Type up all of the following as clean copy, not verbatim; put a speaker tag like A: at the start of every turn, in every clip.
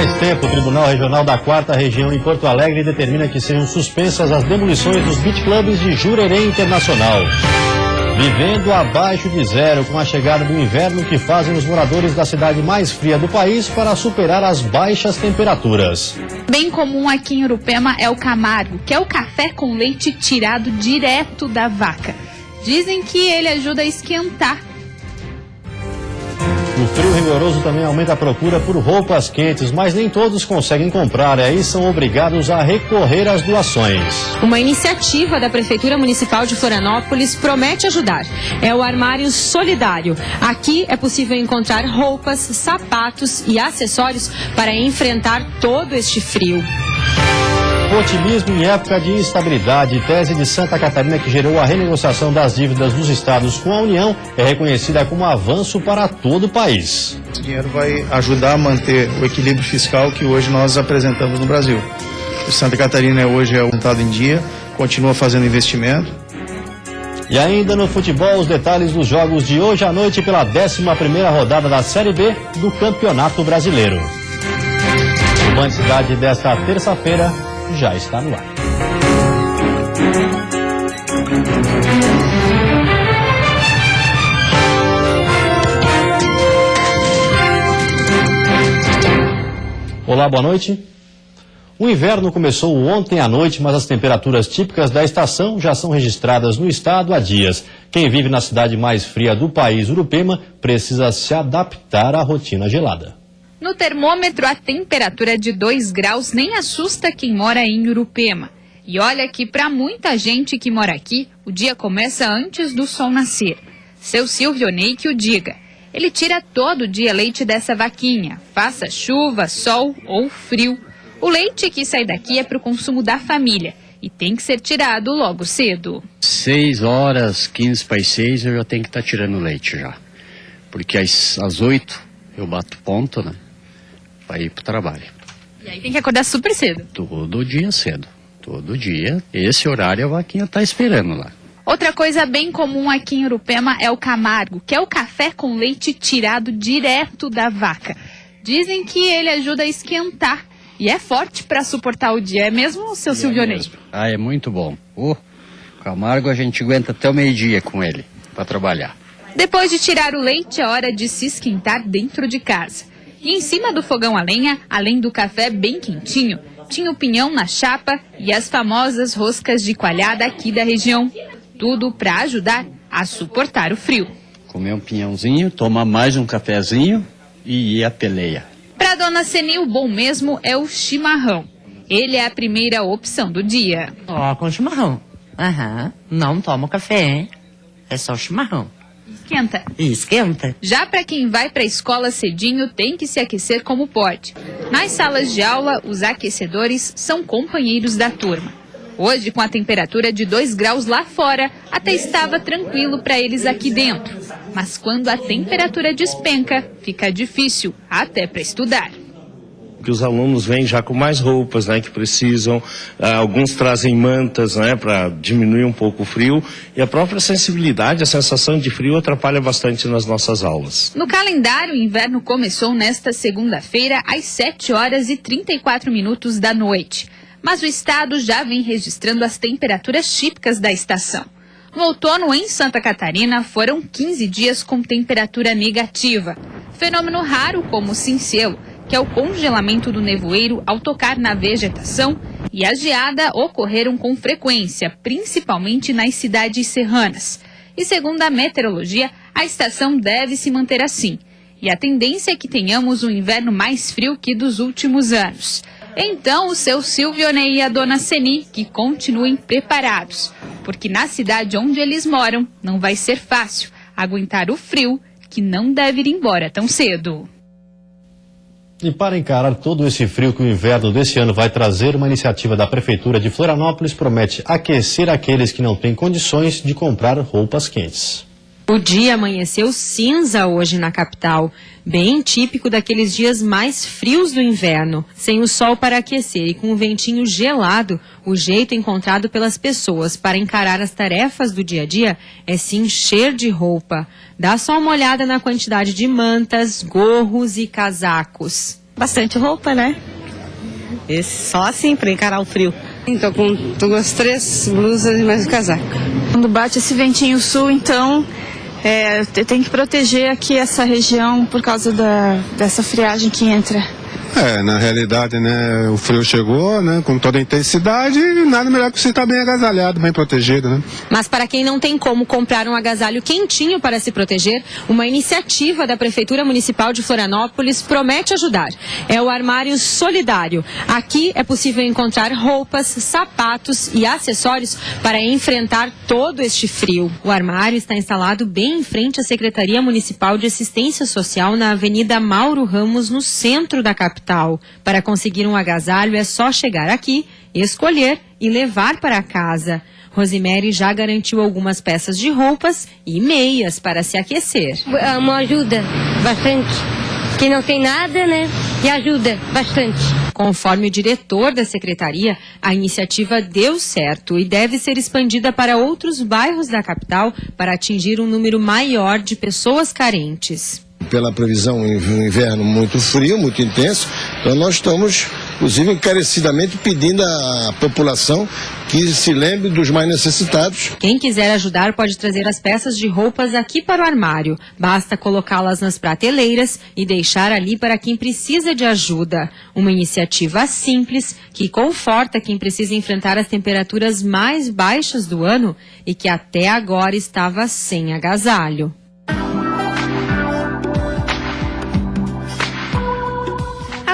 A: mais tempo, o Tribunal Regional da 4ª Região em Porto Alegre determina que sejam suspensas as demolições dos beach clubs de Jurerê Internacional. Vivendo abaixo de zero com a chegada do inverno que fazem os moradores da cidade mais fria do país para superar as baixas temperaturas.
B: Bem comum aqui em Urupema é o Camargo, que é o café com leite tirado direto da vaca. Dizem que ele ajuda a esquentar.
A: O frio rigoroso também aumenta a procura por roupas quentes, mas nem todos conseguem comprar e aí são obrigados a recorrer às doações.
C: Uma iniciativa da Prefeitura Municipal de Florianópolis promete ajudar. É o Armário Solidário. Aqui é possível encontrar roupas, sapatos e acessórios para enfrentar todo este frio.
A: Otimismo em época de instabilidade. Tese de Santa Catarina que gerou a renegociação das dívidas dos estados com a União é reconhecida como avanço para todo o país.
D: Esse dinheiro vai ajudar a manter o equilíbrio fiscal que hoje nós apresentamos no Brasil. O Santa Catarina hoje é aumentado em dia, continua fazendo investimento.
A: E ainda no futebol, os detalhes dos jogos de hoje à noite pela 11ª rodada da Série B do Campeonato Brasileiro. O Band Cidade desta terça-feira já está no ar. Olá, boa noite. O inverno começou ontem à noite, mas as temperaturas típicas da estação já são registradas no estado há dias. Quem vive na cidade mais fria do país, Urupema, precisa se adaptar à rotina gelada.
B: No termômetro, a temperatura de 2 graus nem assusta quem mora em Urupema. E olha que para muita gente que mora aqui, o dia começa antes do sol nascer. Seu Silvio Ney que o diga. Ele tira todo dia leite dessa vaquinha, faça chuva, sol ou frio. O leite que sai daqui é para o consumo da família e tem que ser tirado logo cedo.
E: 6 horas, 15 para as 6 eu já tenho que estar tirando leite já. Porque às 8 eu bato ponto, né? Para ir para o trabalho.
B: E aí tem que acordar super cedo.
E: Todo dia cedo. Todo dia. Esse horário a vaquinha está esperando lá.
B: Outra coisa bem comum aqui em Urupema é o Camargo, que é o café com leite tirado direto da vaca. Dizem que ele ajuda a esquentar e é forte para suportar o dia, é mesmo, seu Silvio Ney?
E: Ah, é muito bom. O Camargo a gente aguenta até o meio-dia com ele para trabalhar.
B: Depois de tirar o leite, é hora de se esquentar dentro de casa. E em cima do fogão a lenha, além do café bem quentinho, tinha o pinhão na chapa e as famosas roscas de coalhada aqui da região. Tudo para ajudar a suportar o frio.
E: Comer um pinhãozinho, tomar mais um cafezinho e ir à peleia.
B: Para dona Seni, o bom mesmo é o chimarrão. Ele é a primeira opção do dia.
F: Com chimarrão. Não tomo café, é só chimarrão.
B: Esquenta.
F: E esquenta.
B: Já para quem vai para a escola cedinho, tem que se aquecer como pode. Nas salas de aula, os aquecedores são companheiros da turma. Hoje, com a temperatura de 2 graus lá fora, até estava tranquilo para eles aqui dentro. Mas quando a temperatura despenca, fica difícil até para estudar.
G: Que os alunos vêm já com mais roupas, né, que precisam, alguns trazem mantas, né, para diminuir um pouco o frio, e a própria sensibilidade, a sensação de frio atrapalha bastante nas nossas aulas.
B: No calendário, o inverno começou nesta segunda-feira às 7 horas e 34 minutos da noite, mas o estado já vem registrando as temperaturas típicas da estação. No outono, em Santa Catarina, foram 15 dias com temperatura negativa, fenômeno raro como o cincelo, que é o congelamento do nevoeiro ao tocar na vegetação, e a geada ocorreram com frequência, principalmente nas cidades serranas. E segundo a meteorologia, a estação deve se manter assim. E a tendência é que tenhamos um inverno mais frio que dos últimos anos. Então, o seu Silvio Ney e a dona Seni que continuem preparados, porque na cidade onde eles moram não vai ser fácil aguentar o frio que não deve ir embora tão cedo.
A: E para encarar todo esse frio que o inverno desse ano vai trazer, uma iniciativa da Prefeitura de Florianópolis promete aquecer aqueles que não têm condições de comprar roupas quentes.
C: O dia amanheceu cinza hoje na capital, bem típico daqueles dias mais frios do inverno. Sem o sol para aquecer e com um ventinho gelado, o jeito encontrado pelas pessoas para encarar as tarefas do dia a dia é se encher de roupa. Dá só uma olhada na quantidade de mantas, gorros e casacos.
H: Bastante roupa, né? Só assim para encarar o frio.
I: Então, tô com as 3 blusas e mais um casaco.
J: Quando bate esse ventinho sul, então, tem que proteger aqui essa região por causa dessa friagem que entra.
K: Na realidade, né, o frio chegou, né, com toda a intensidade, e nada melhor que você estar bem agasalhado, bem protegido, né?
C: Mas para quem não tem como comprar um agasalho quentinho para se proteger, uma iniciativa da Prefeitura Municipal de Florianópolis promete ajudar. É o Armário Solidário. Aqui é possível encontrar roupas, sapatos e acessórios para enfrentar todo este frio. O armário está instalado bem em frente à Secretaria Municipal de Assistência Social na Avenida Mauro Ramos, no centro da capital. Para conseguir um agasalho é só chegar aqui, escolher e levar para casa. Rosemary já garantiu algumas peças de roupas e meias para se aquecer.
L: Uma ajuda bastante. Quem não tem nada, né? E ajuda bastante.
C: Conforme o diretor da secretaria, a iniciativa deu certo e deve ser expandida para outros bairros da capital para atingir um número maior de pessoas carentes.
M: Pela previsão, um inverno muito frio, muito intenso, então nós estamos, inclusive, encarecidamente pedindo à população que se lembre dos mais necessitados.
C: Quem quiser ajudar pode trazer as peças de roupas aqui para o armário. Basta colocá-las nas prateleiras e deixar ali para quem precisa de ajuda. Uma iniciativa simples que conforta quem precisa enfrentar as temperaturas mais baixas do ano e que até agora estava sem agasalho.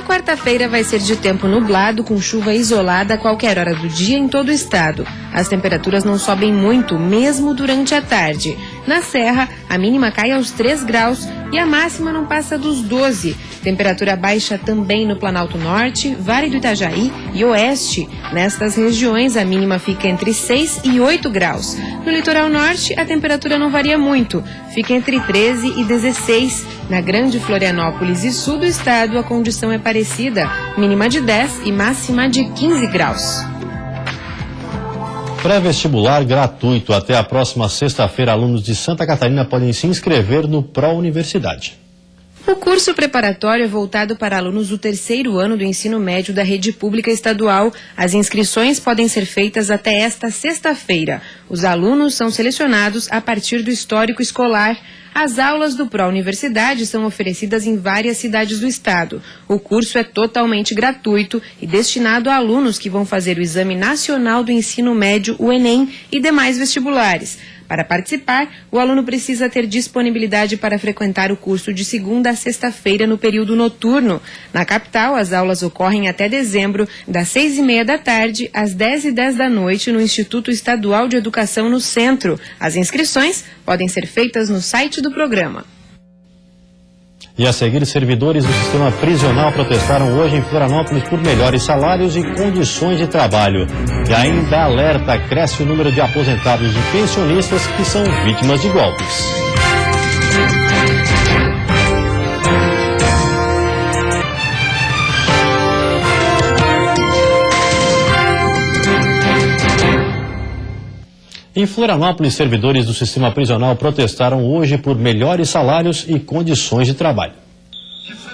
C: Quarta-feira vai ser de tempo nublado, com chuva isolada a qualquer hora do dia em todo o estado. As temperaturas não sobem muito, mesmo durante a tarde. Na Serra, a mínima cai aos 3 graus e a máxima não passa dos 12. Temperatura baixa também no Planalto Norte, Vale do Itajaí e Oeste. Nestas regiões, a mínima fica entre 6 e 8 graus. No litoral norte, a temperatura não varia muito, fica entre 13 e 16. Na Grande Florianópolis e sul do estado, a condição é parecida, mínima de 10 e máxima de 15 graus.
A: Pré-vestibular gratuito. Até a próxima sexta-feira, alunos de Santa Catarina podem se inscrever no Pró-Universidade.
C: O curso preparatório é voltado para alunos do 3º ano do ensino médio da rede pública estadual. As inscrições podem ser feitas até esta sexta-feira. Os alunos são selecionados a partir do histórico escolar. As aulas do Pró-Universidade são oferecidas em várias cidades do estado. O curso é totalmente gratuito e destinado a alunos que vão fazer o Exame Nacional do Ensino Médio, o Enem, e demais vestibulares. Para participar, o aluno precisa ter disponibilidade para frequentar o curso de segunda a sexta-feira no período noturno. Na capital, as aulas ocorrem até dezembro, das 6h30 da tarde às 10h10 da noite, no Instituto Estadual de Educação no Centro. As inscrições podem ser feitas no site do programa.
A: E a seguir, servidores do sistema prisional protestaram hoje em Florianópolis por melhores salários e condições de trabalho. E ainda alerta, cresce o número de aposentados e pensionistas que são vítimas de golpes. Em Florianópolis, servidores do sistema prisional protestaram hoje por melhores salários e condições de trabalho.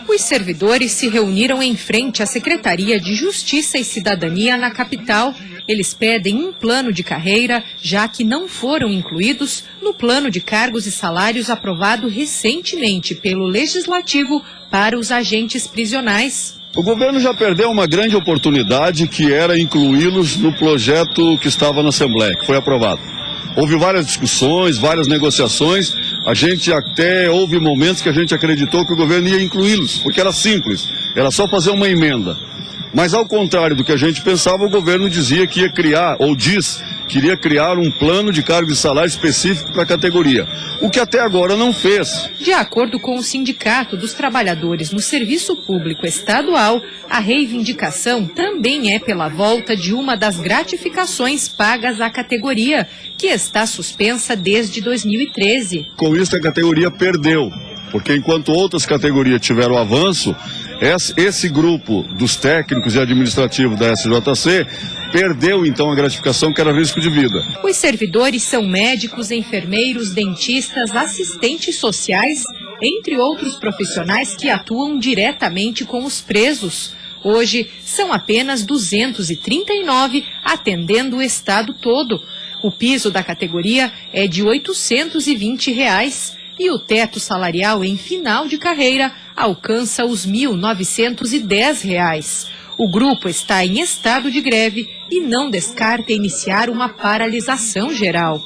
N: Os servidores se reuniram em frente à Secretaria de Justiça e Cidadania na capital. Eles pedem um plano de carreira, já que não foram incluídos no plano de cargos e salários aprovado recentemente pelo Legislativo para os agentes prisionais.
O: O governo já perdeu uma grande oportunidade, que era incluí-los no projeto que estava na Assembleia, que foi aprovado. Houve várias discussões, várias negociações, a gente até houve momentos que a gente acreditou que o governo ia incluí-los, porque era simples, era só fazer uma emenda. Mas ao contrário do que a gente pensava, o governo dizia que ia criar, ou diz, que iria criar um plano de cargos e salário específico para a categoria, o que até agora não fez.
N: De acordo com o Sindicato dos Trabalhadores no Serviço Público Estadual, a reivindicação também é pela volta de uma das gratificações pagas à categoria, que está suspensa desde 2013.
O: Com isso, a categoria perdeu, porque enquanto outras categorias tiveram avanço, esse grupo dos técnicos e administrativos da SJC perdeu então a gratificação, que era risco de vida.
N: Os servidores são médicos, enfermeiros, dentistas, assistentes sociais entre outros profissionais que atuam diretamente com os presos. Hoje, são apenas 239 atendendo o estado todo. O piso da categoria é de R$ 820 e o teto salarial em final de carreira alcança os R$ 1.910. O grupo está em estado de greve e não descarta iniciar uma paralisação geral.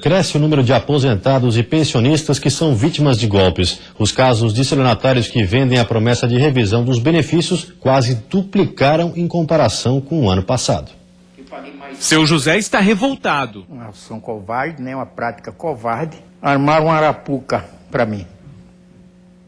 A: Cresce o número de aposentados e pensionistas que são vítimas de golpes. Os casos de estelionatários que vendem a promessa de revisão dos benefícios quase duplicaram em comparação com o ano passado.
P: Seu José está revoltado.
Q: Uma ação covarde, né? Uma prática covarde. Armaram uma arapuca para mim.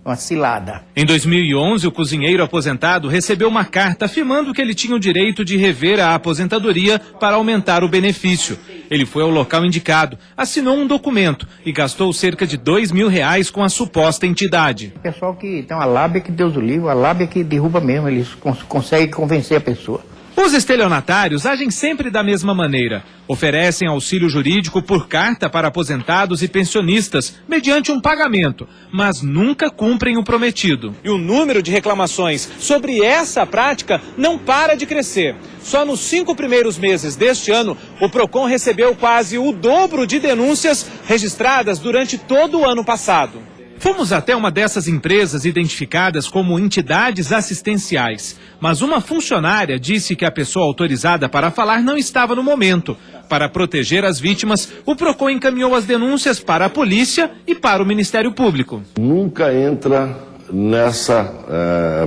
Q: Uma cilada.
P: Em 2011, o cozinheiro aposentado recebeu uma carta afirmando que ele tinha o direito de rever a aposentadoria para aumentar o benefício. Ele foi ao local indicado, assinou um documento e gastou cerca de R$ 2.000 com a suposta entidade.
Q: O pessoal que tem uma lábia que Deus o livre, a lábia que derruba mesmo, eles conseguem convencer a pessoa.
P: Os estelionatários agem sempre da mesma maneira. Oferecem auxílio jurídico por carta para aposentados e pensionistas, mediante um pagamento, mas nunca cumprem o prometido. E o número de reclamações sobre essa prática não para de crescer. Só nos 5 primeiros meses deste ano, o PROCON recebeu quase o dobro de denúncias registradas durante todo o ano passado. Fomos até uma dessas empresas identificadas como entidades assistenciais, mas uma funcionária disse que a pessoa autorizada para falar não estava no momento. Para proteger as vítimas, o PROCON encaminhou as denúncias para a polícia e para o Ministério Público.
R: Nunca entra nessa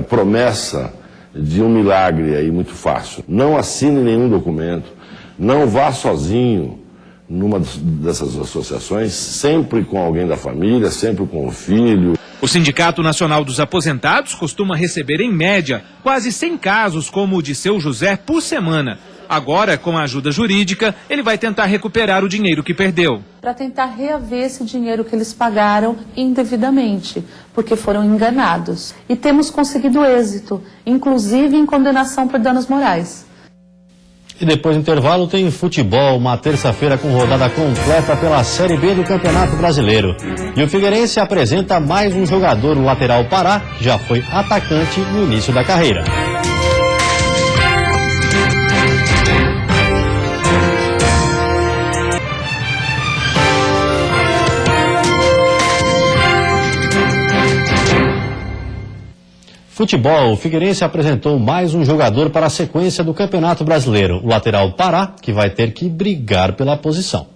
R: promessa de um milagre aí muito fácil. Não assine nenhum documento, não vá sozinho numa dessas associações, sempre com alguém da família, sempre com o filho.
P: O Sindicato Nacional dos Aposentados costuma receber, em média, quase 100 casos como o de seu José por semana. Agora, com a ajuda jurídica, ele vai tentar recuperar o dinheiro que perdeu.
S: Para tentar reaver esse dinheiro que eles pagaram indevidamente, porque foram enganados. E temos conseguido êxito, inclusive em condenação por danos morais.
A: E depois do intervalo tem futebol, uma terça-feira com rodada completa pela Série B do Campeonato Brasileiro. E o Figueirense apresenta mais um jogador, o lateral Pará, que já foi atacante no início da carreira. Futebol, o Figueirense apresentou mais um jogador para a sequência do Campeonato Brasileiro, o lateral Pará, que vai ter que brigar pela posição.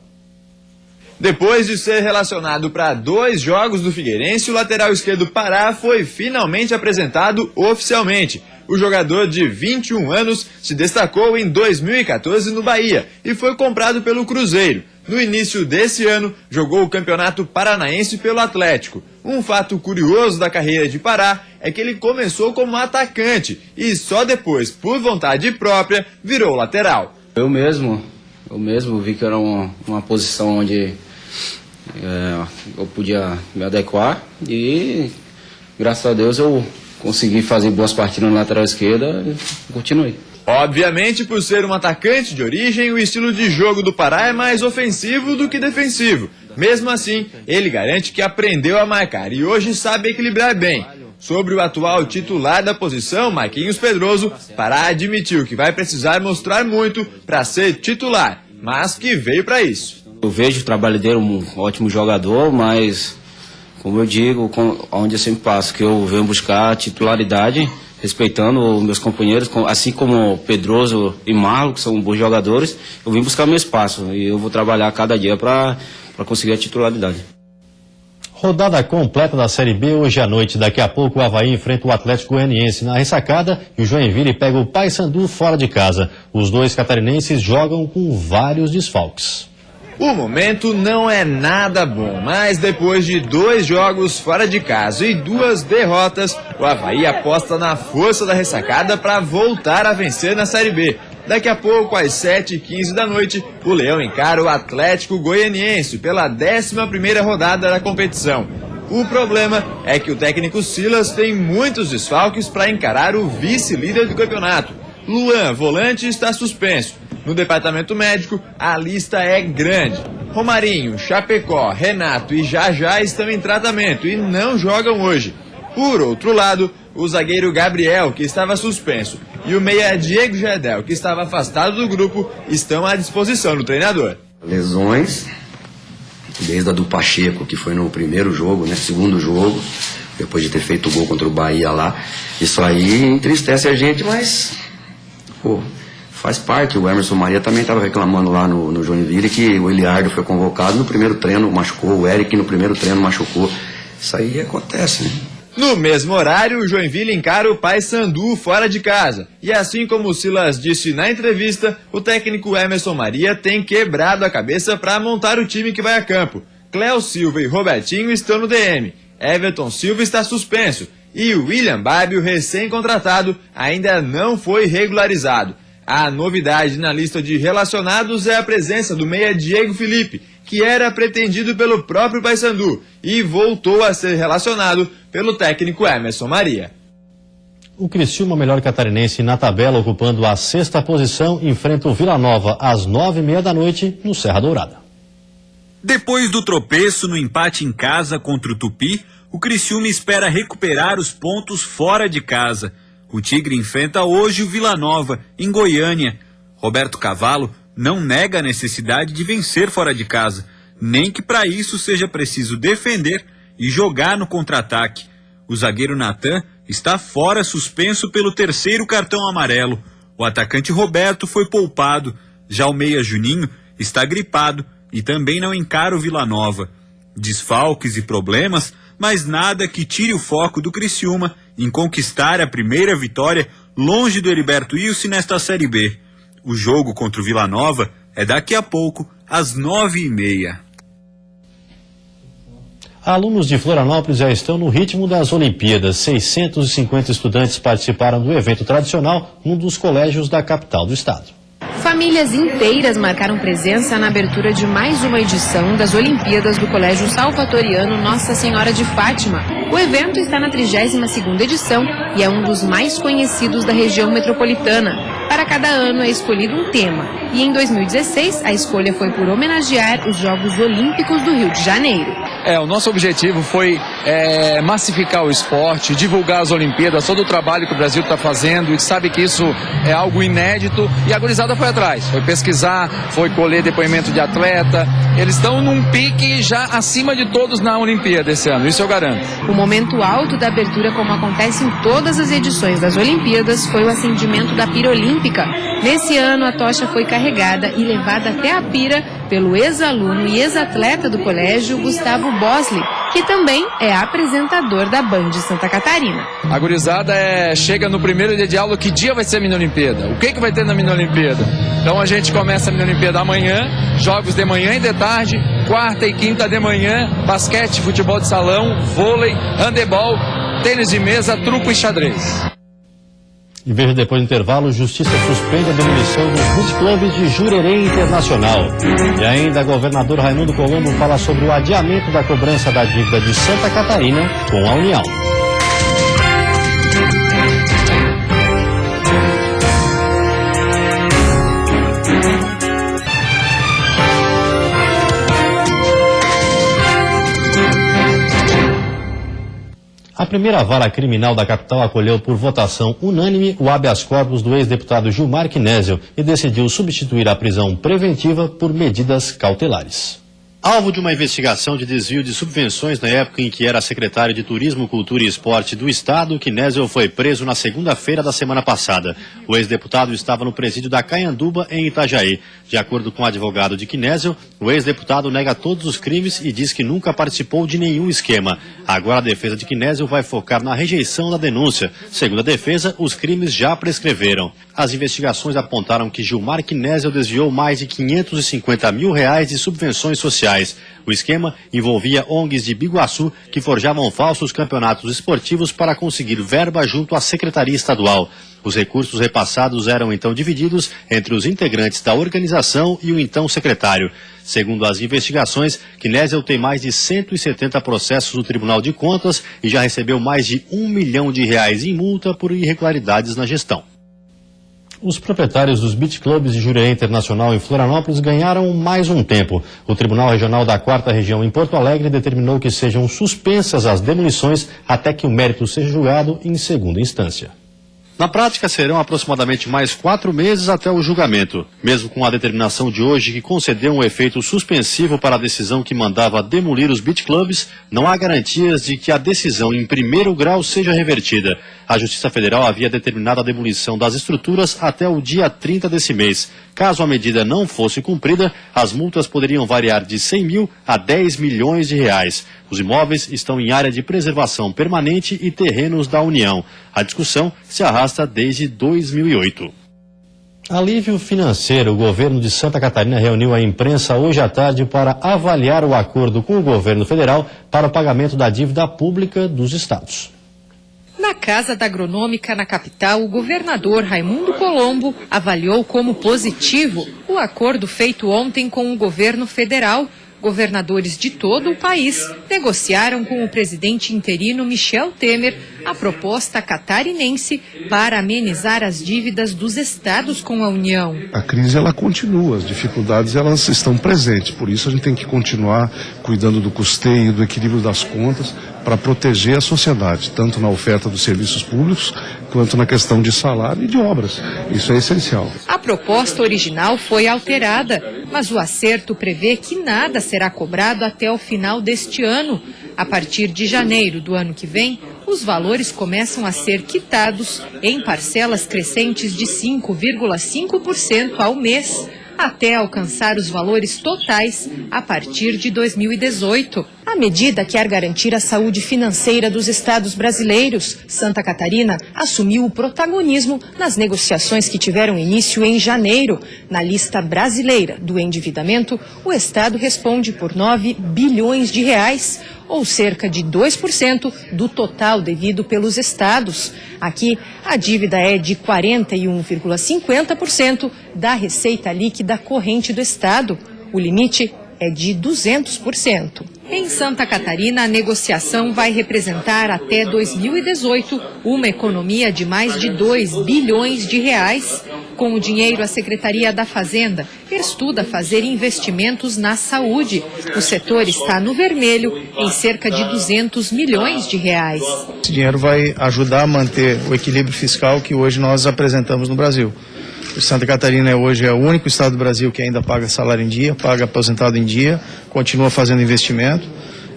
T: Depois de ser relacionado para 2 jogos do Figueirense, o lateral esquerdo Pará foi finalmente apresentado oficialmente. O jogador de 21 anos se destacou em 2014 no Bahia e foi comprado pelo Cruzeiro. No início desse ano, jogou o Campeonato Paranaense pelo Atlético. Um fato curioso da carreira de Pará é que ele começou como atacante e só depois, por vontade própria, virou lateral.
U: Eu mesmo vi que era uma posição onde eu podia me adequar e, graças a Deus, eu consegui fazer boas partidas na lateral esquerda e continuei.
T: Obviamente, por ser um atacante de origem, o estilo de jogo do Pará é mais ofensivo do que defensivo. Mesmo assim, ele garante que aprendeu a marcar e hoje sabe equilibrar bem. Sobre o atual titular da posição, Marquinhos Pedroso, Pará admitiu que vai precisar mostrar muito para ser titular, mas que veio para isso.
U: Eu vejo o trabalho dele um ótimo jogador, mas, como eu digo, onde eu sempre passo, que eu venho buscar titularidade, respeitando os meus companheiros, assim como Pedroso e Marlon, que são bons jogadores, eu vim buscar meu espaço e eu vou trabalhar cada dia para conseguir a titularidade.
A: Rodada completa da Série B hoje à noite. Daqui a pouco o Avaí enfrenta o Atlético Goianiense na ressacada e o Joinville pega o Paysandu fora de casa. Os dois catarinenses jogam com vários desfalques.
T: O momento não é nada bom, mas depois de 2 jogos fora de casa e 2 derrotas, o Avaí aposta na força da ressacada para voltar a vencer na Série B. Daqui a pouco, às 7h15 da noite, o Leão encara o Atlético Goianiense pela 11ª rodada da competição. O problema é que o técnico Silas tem muitos desfalques para encarar o vice-líder do campeonato. Luan, volante, está suspenso. No departamento médico, a lista é grande. Romarinho, Chapecó, Renato e Jajá estão em tratamento e não jogam hoje. Por outro lado, o zagueiro Gabriel, que estava suspenso, e o meia Diego Gedel, que estava afastado do grupo, estão à disposição do treinador.
D: Lesões, desde a do Pacheco, que foi no primeiro jogo, né, segundo jogo, depois de ter feito o gol contra o Bahia lá. Isso aí entristece a gente, mas pô, faz parte. O Emerson Maria também estava reclamando lá no Joinville que o Eliardo foi convocado no primeiro treino, machucou, o Eric no primeiro treino machucou. Isso aí acontece, né?
T: No mesmo horário, o Joinville encara o Paysandu fora de casa. E assim como o Silas disse na entrevista, o técnico Emerson Maria tem quebrado a cabeça para montar o time que vai a campo. Cléo Silva e Robertinho estão no DM. Everton Silva está suspenso. E o William Barbie, recém-contratado, ainda não foi regularizado. A novidade na lista de relacionados é a presença do meia Diego Felipe, que era pretendido pelo próprio Paysandu e voltou a ser relacionado pelo técnico Emerson Maria.
A: O Criciúma, melhor catarinense na tabela, ocupando a 6ª posição, enfrenta o Vila Nova às 9h30 da noite no Serra Dourada.
V: Depois do tropeço no empate em casa contra o Tupi, o Criciúma espera recuperar os pontos fora de casa. O Tigre enfrenta hoje o Vila Nova, em Goiânia. Roberto Cavalo não nega a necessidade de vencer fora de casa, nem que para isso seja preciso defender e jogar no contra-ataque. O zagueiro Natan está fora, suspenso pelo 3º cartão amarelo. O atacante Roberto foi poupado. Já o meia Juninho está gripado e também não encara o Vila Nova. Desfalques e problemas, mas nada que tire o foco do Criciúma em conquistar a primeira vitória longe do Heriberto Ilse nesta Série B. O jogo contra o Vila Nova é daqui a pouco, às 9h30.
A: Alunos de Florianópolis já estão no ritmo das Olimpíadas. 650 estudantes participaram do evento tradicional num dos colégios da capital do estado.
C: Famílias inteiras marcaram presença na abertura de mais uma edição das Olimpíadas do Colégio Salvatoriano Nossa Senhora de Fátima. O evento está na 32ª edição e é um dos mais conhecidos da região metropolitana. Para cada ano é escolhido um tema e em 2016 a escolha foi por homenagear os Jogos Olímpicos do Rio de Janeiro.
W: O nosso objetivo foi massificar o esporte, divulgar as Olimpíadas, todo o trabalho que o Brasil está fazendo, e sabe que isso é algo inédito, e a gurizada foi atrás, foi pesquisar, foi colher depoimento de atleta. Eles estão num pique já acima de todos na Olimpíada esse ano, isso eu garanto.
C: O momento alto da abertura, como acontece em todas as edições das Olimpíadas, foi o acendimento da pira olímpica. Nesse ano, a tocha foi carregada e levada até a pira pelo ex-aluno e ex-atleta do colégio, Gustavo Bosley, que também é apresentador da Band de Santa Catarina.
W: A gurizada chega no primeiro dia de aula, que dia vai ser a mini Olimpíada? O que vai ter na mini Olimpíada? Então a gente começa a mini Olimpíada amanhã, jogos de manhã e de tarde, quarta e quinta de manhã, basquete, futebol de salão, vôlei, handebol, tênis de mesa, truco e xadrez.
A: E veja, depois do intervalo, Justiça suspende a demolição dos beach clubes de Jurerê Internacional. E ainda, governador Raimundo Colombo fala sobre o adiamento da cobrança da dívida de Santa Catarina com a União. A primeira vara criminal da capital acolheu por votação unânime o habeas corpus do ex-deputado Gilmar Knezel e decidiu substituir a prisão preventiva por medidas cautelares. Alvo de uma investigação de desvio de subvenções na época em que era secretário de Turismo, Cultura e Esporte do Estado, Knezel foi preso na segunda-feira da semana passada. O ex-deputado estava no presídio da Caianduba, em Itajaí. De acordo com o advogado de Knezel, o ex-deputado nega todos os crimes e diz que nunca participou de nenhum esquema. Agora a defesa de Knezel vai focar na rejeição da denúncia. Segundo a defesa, os crimes já prescreveram. As investigações apontaram que Gilmar Knezel desviou mais de R$550 mil de subvenções sociais. O esquema envolvia ONGs de Biguaçu que forjavam falsos campeonatos esportivos para conseguir verba junto à Secretaria Estadual. Os recursos repassados eram então divididos entre os integrantes da organização e o então secretário. Segundo as investigações, Knezel tem mais de 170 processos no Tribunal de Contas e já recebeu mais de R$1 milhão em multa por irregularidades na gestão. Os proprietários dos beach clubs de Jurerê Internacional em Florianópolis ganharam mais um tempo. O Tribunal Regional da 4ª Região em Porto Alegre determinou que sejam suspensas as demolições até que o mérito seja julgado em segunda instância. Na prática, serão aproximadamente mais 4 meses até o julgamento. Mesmo com a determinação de hoje que concedeu um efeito suspensivo para a decisão que mandava demolir os beach clubs, não há garantias de que a decisão em primeiro grau seja revertida. A Justiça Federal havia determinado a demolição das estruturas até o dia 30 desse mês. Caso a medida não fosse cumprida, as multas poderiam variar de 100 mil a 10 milhões de reais. Os imóveis estão em área de preservação permanente e terrenos da União. A discussão se arrasta desde 2008. Alívio financeiro. O governo de Santa Catarina reuniu a imprensa hoje à tarde para avaliar o acordo com o governo federal para o pagamento da dívida pública dos estados.
N: Na Casa da Agronômica, na capital, o governador Raimundo Colombo avaliou como positivo o acordo feito ontem com o governo federal. Governadores de todo o país negociaram com o presidente interino Michel Temer a proposta catarinense para amenizar as dívidas dos estados com a União.
E: A crise ela continua, as dificuldades elas estão presentes, por isso a gente tem que continuar cuidando do custeio, do equilíbrio das contas, para proteger a sociedade, tanto na oferta dos serviços públicos, quanto na questão de salário e de obras. Isso é essencial.
N: A proposta original foi alterada, mas o acerto prevê que nada será cobrado até o final deste ano. A partir de janeiro do ano que vem, os valores começam a ser quitados em parcelas crescentes de 5,5% ao mês, até alcançar os valores totais a partir de 2018. A medida quer garantir a saúde financeira dos estados brasileiros. Santa Catarina assumiu o protagonismo nas negociações que tiveram início em janeiro. Na lista brasileira do endividamento, o estado responde por 9 bilhões de reais, ou cerca de 2% do total devido pelos estados. Aqui, a dívida é de 41,50% da receita líquida corrente do estado. O limite é de 200%. Em Santa Catarina, a negociação vai representar até 2018 uma economia de mais de 2 bilhões de reais. Com o dinheiro, a Secretaria da Fazenda estuda fazer investimentos na saúde. O setor está no vermelho em cerca de 200 milhões de reais.
F: Esse dinheiro vai ajudar a manter o equilíbrio fiscal que hoje nós apresentamos no Brasil. Santa Catarina hoje é o único estado do Brasil que ainda paga salário em dia, paga aposentado em dia, continua fazendo investimento.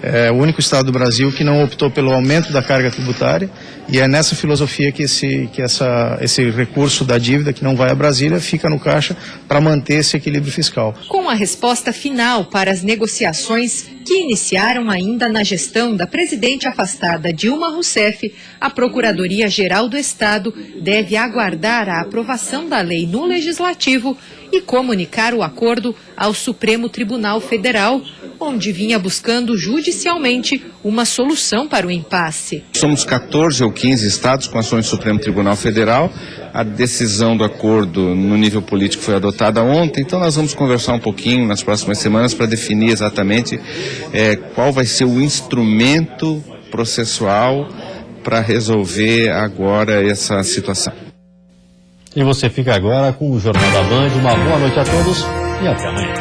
F: É o único estado do Brasil que não optou pelo aumento da carga tributária, e é nessa filosofia que esse recurso da dívida que não vai a Brasília fica no caixa para manter esse equilíbrio fiscal.
N: Com a resposta final para as negociações que iniciaram ainda na gestão da presidente afastada Dilma Rousseff, a Procuradoria-Geral do Estado deve aguardar a aprovação da lei no Legislativo e comunicar o acordo ao Supremo Tribunal Federal, onde vinha buscando judicialmente uma solução para o impasse.
G: Somos 14 ou 15 estados com ações do Supremo Tribunal Federal. A decisão do acordo no nível político foi adotada ontem, então nós vamos conversar um pouquinho nas próximas semanas para definir exatamente qual vai ser o instrumento processual para resolver agora essa situação.
A: E você fica agora com o Jornal da Band. Uma boa noite a todos e até amanhã.